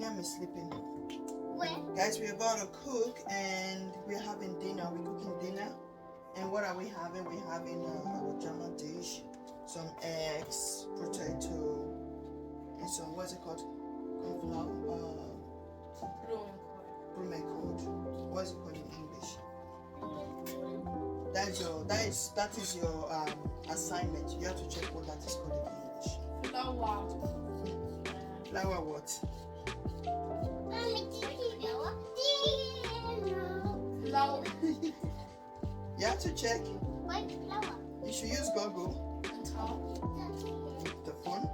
Liam is sleeping. Where? Guys, we're about to cook and we're having dinner. We're cooking dinner. And what are we having? We're having our German dish, some eggs, potato, and some, what's it called? Corn flour. Blumenkohl. What's it called in English? That is your assignment. You have to check what that is called in English. Flour what? Flour. You have to check. What flour? You should use Google. The phone.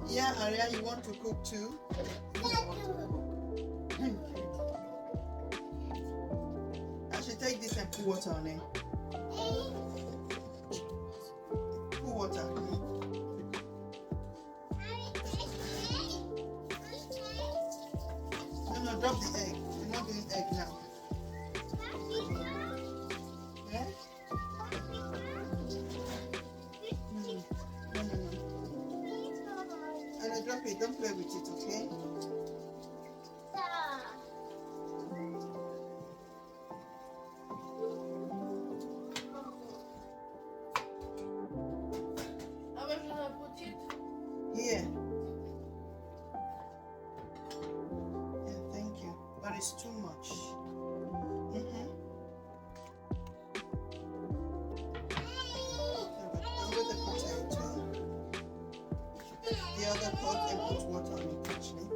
Yeah, Aria, you want to cook too? I should take this and put water on it. Put water. No, drop the egg. We're not doing egg now. Yeah? No. And I drop it. Don't play with it, okay? Here. Yeah, thank you. But it's too much. And with the potato, the other pot and put water on it actually.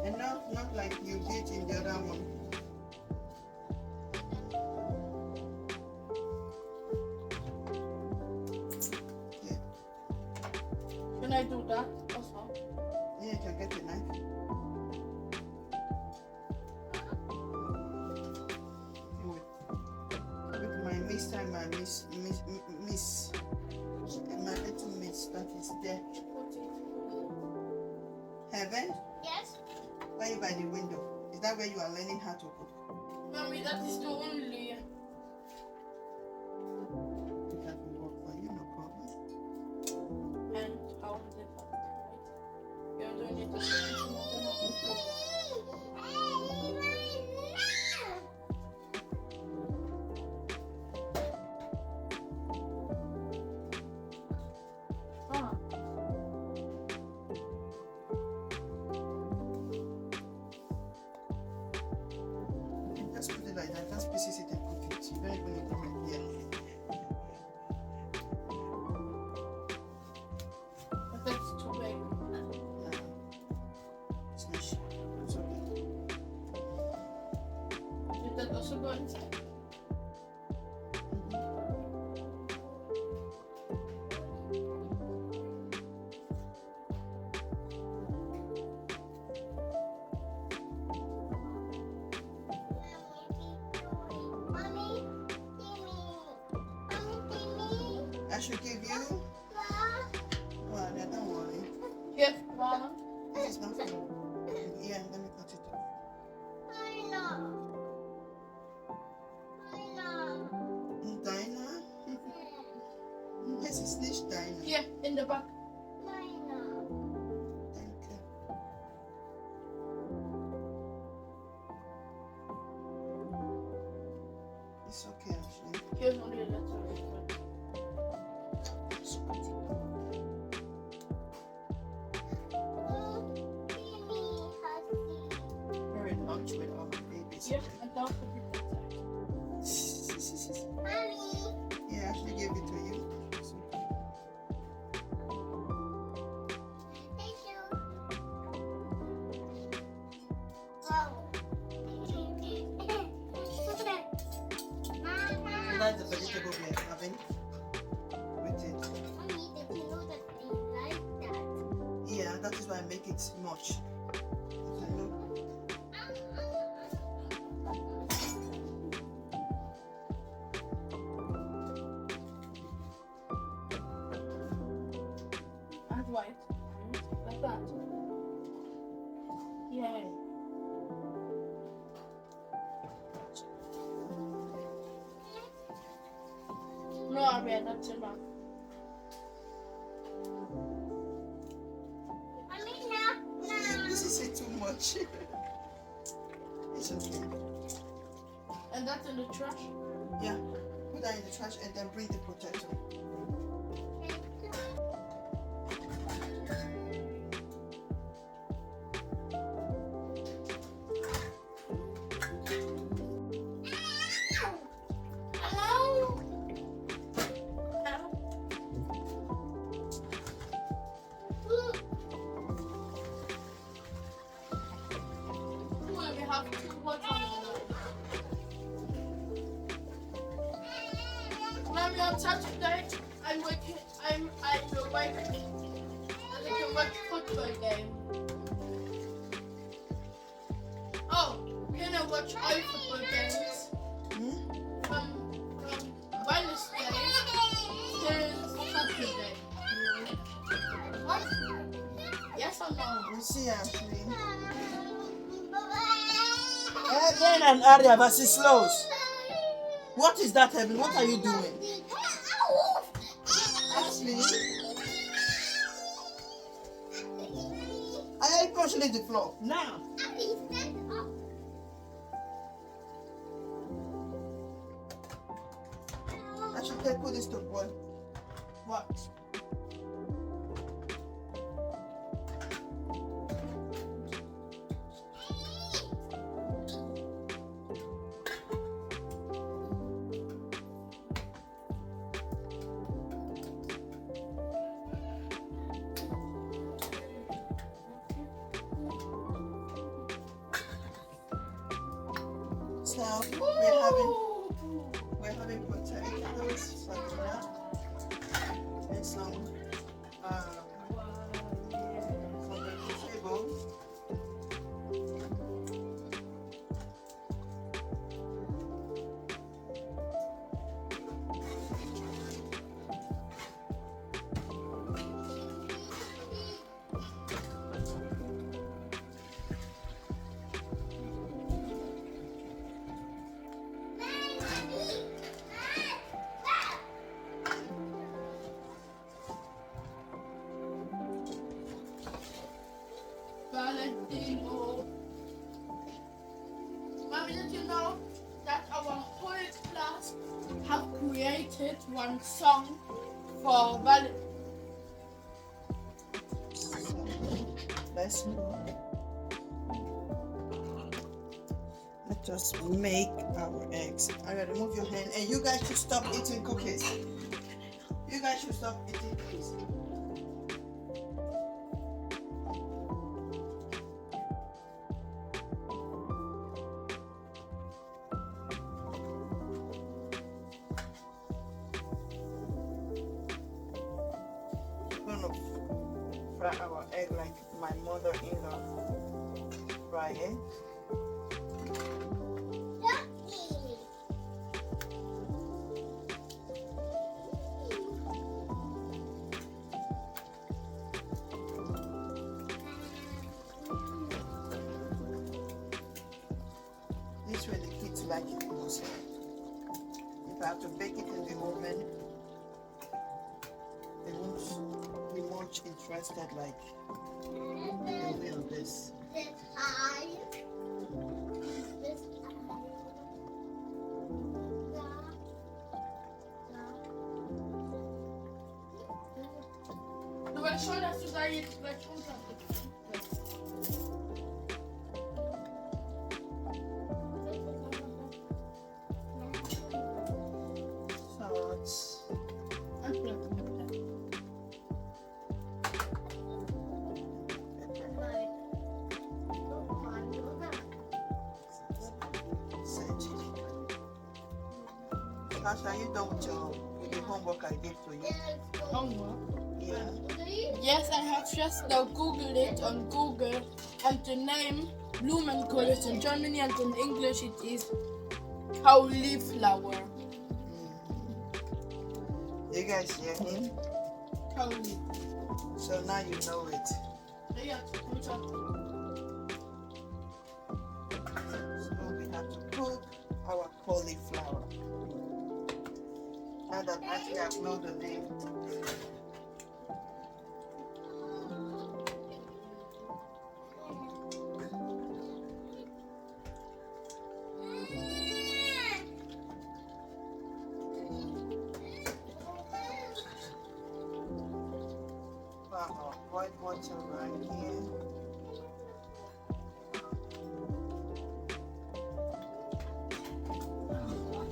And not like you did in the other one. Yeah. Can I do that also? Yeah, you can get the knife. With my miss time, my miss, my little miss that is there. Heaven? Yes. Why are you by the window? Is that where you are learning how to cook? Mommy, that is the only. That will work for you, no problem. And how is it? Right? You're doing it. Just put it like that. Just pieces it and cook it. You don't even need to make it. But that's too big. Smash. It's okay. Did that also go inside? I should give you. Well, yeah, don't worry. Yes, Mama. This is not for you. Yeah, let me cut it off. Dinah? Yes, it's this Dinah. Yeah, in the back. Thank you. It's okay, actually. Here's only a little bit. We're in lunch with our babies. Yeah, I don't forget that. Yeah, I actually gave it to you. It's okay. So that's the vegetable we are having with it. Yeah, that is why I make it much. white. Like that. Yay. No, Aria, that's enough. This is it too much. It's okay. And that's in the trash? Yeah. Put that in the trash and then bring the potato. Have to watch on Mommy, on Saturday, I'm working. I'm awake. And I can watch football game. Oh, can I watch all football games? From Wednesday till Saturday. What? Yes or no? We see Ashley. Eden and Aria versus Slows. What is that, Evelyn? What are you doing? Ashley? I am pushing the floor. Now. I should put this to boil. What? So we're having potatoes for dinner and some vegetables. Valentino. Mommy, did you know that our whole class have created one song for Valentino? Let's just make our eggs. I gotta remove your hand, and you guys should stop eating cookies. You guys should stop eating cookies. Fry our egg like my mother-in-law fry it. This way the kids like it most. If I have to bake it in the oven, they won't be much interested like the way of this. Du weißt schon, dass du da jetzt gleich runter Sasha, you done with the homework I gave to you? Homework? Yeah. Yes, I have just now Googled it on Google, and the name Blumenkohl is in Germany, and in English it is cauliflower. You guys hear him? Cauliflower. So now you know it. Yeah, which one? So we have to cook our cauliflower. Now that actually I know the name. Our white water right here.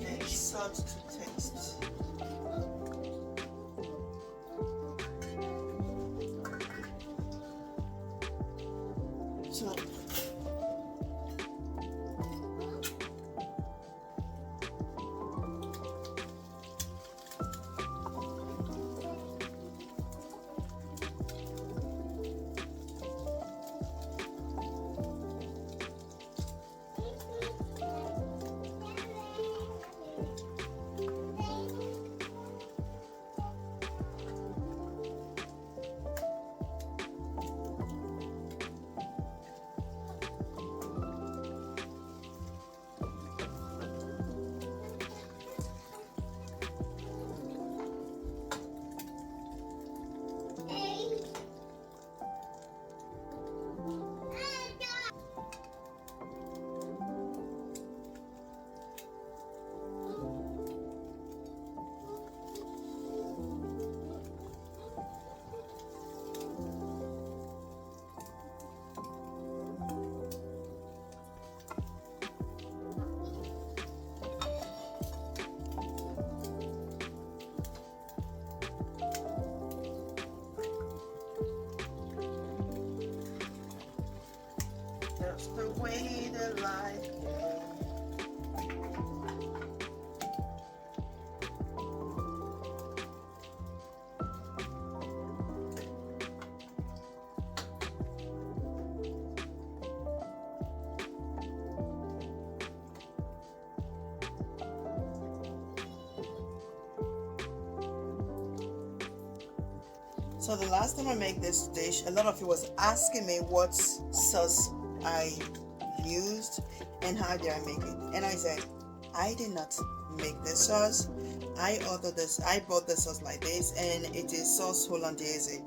And salt to taste. So that's the way the life goes. So the last time I made this dish, a lot of you was asking me what sauce I used and how did I make it. And I said, I did not make this sauce. I ordered this, I bought the sauce like this, and it is sauce hollandaise.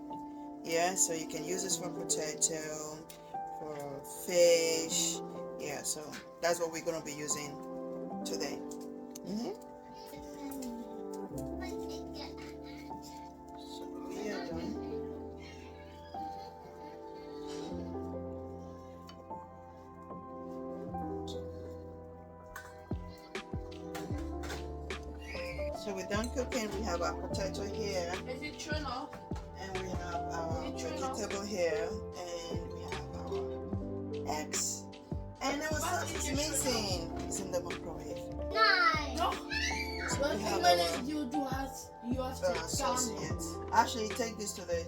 Yeah, so you can use this for potato, for fish. Yeah, so that's what we're gonna be using today. So we are done. So we're done cooking. We have our potato here, Is it true now? and we have our vegetable here, and we have our eggs. And there was something missing. It's in the microwave. Nine. No. So we have When our you do has you have to sauce count. yet. Actually, take this to the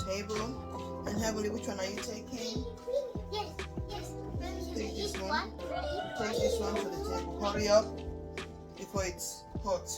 table. And Heavenly, which one are you taking? Yes, yes. Take this Each one. please. Take this one to the table. Hurry up before it's hot.